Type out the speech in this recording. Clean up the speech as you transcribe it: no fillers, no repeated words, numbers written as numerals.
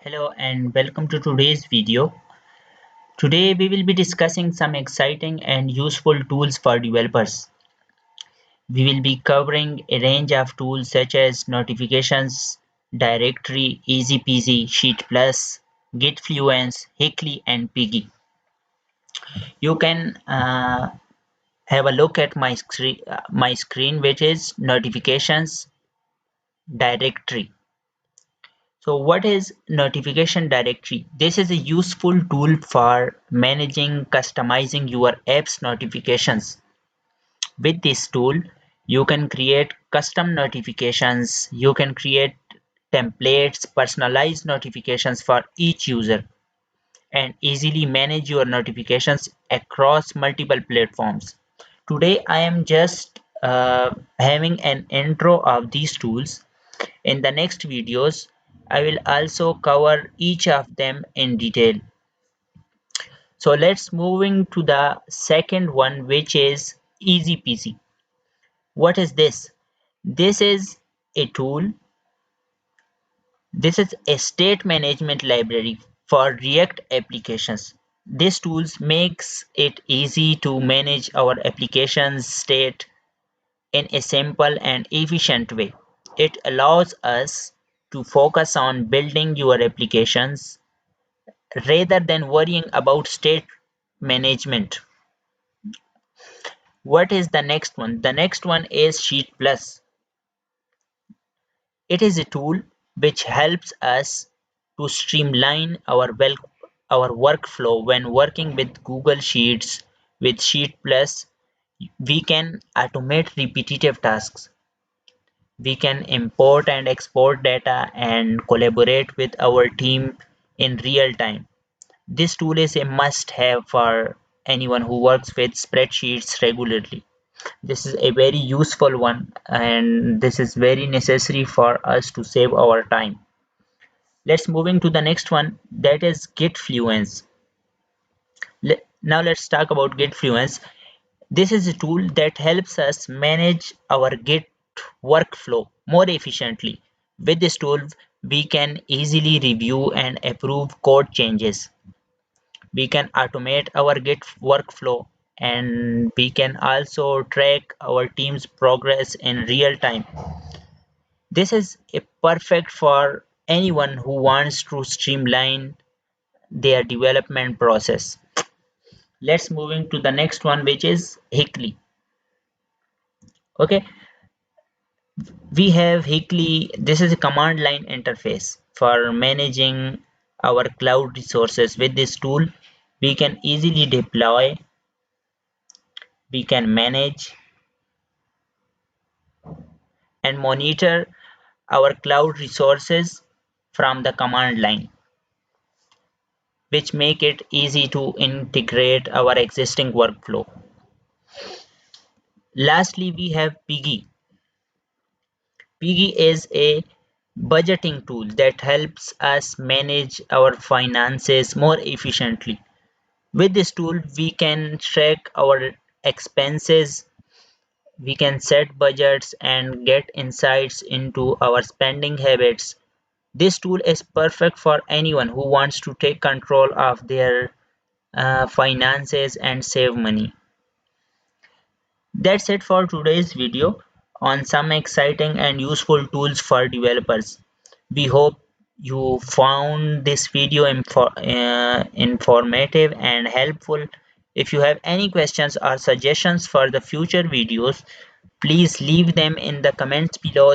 Hello and welcome to today's video. Today we will be discussing some exciting and useful tools for developers. We will be covering a range of tools such as notifications, directory, Easy-Peasy, Sheet Plus, Git Fluence, Hickley and Piggy. You can have a look at my screen which is notifications directory. So what is notification directory? This is a useful tool for managing, customizing your app's notifications. With this tool, you can create custom notifications, you can create templates, personalized notifications for each user, and easily manage your notifications across multiple platforms. Today, I am just having an intro of these tools. In the next videos, I will also cover each of them in detail. So let's moving to the second one, which is Easy-Peasy. What is this? This is a tool. This is a state management library for React applications. This tool makes it easy to manage our application's state in a simple and efficient way. It allows us to focus on building your applications rather than worrying about state management. What is the next one? The next one is Sheet Plus. It is a tool which helps us to streamline our workflow when working with Google Sheets. With Sheet Plus, we can automate repetitive tasks. We can import and export data and collaborate with our team in real time. This tool is a must-have for anyone who works with spreadsheets regularly. This is a very useful one and this is very necessary for us to save our time. Let's moving to the next one, that is Git Fluence. Now let's talk about Git Fluence. This is a tool that helps us manage our Git workflow more efficiently. With this tool, we can easily review and approve code changes. We can automate our Git workflow and we can also track our team's progress in real time. This is perfect for anyone who wants to streamline their development process. Let's moving to the next one, which is Hickley. Okay, we have Hickley. This is a command line interface for managing our cloud resources. With this tool, we can easily deploy, we can manage and monitor our cloud resources from the command line, which make it easy to integrate our existing workflow. Lastly, we have Piggy. Piggy is a budgeting tool that helps us manage our finances more efficiently. With this tool, we can track our expenses, we can set budgets and get insights into our spending habits. This tool is perfect for anyone who wants to take control of their finances and save money. That's it for today's video on some exciting and useful tools for developers. We hope you found this video informative and helpful. If you have any questions or suggestions for the future videos, please leave them in the comments below.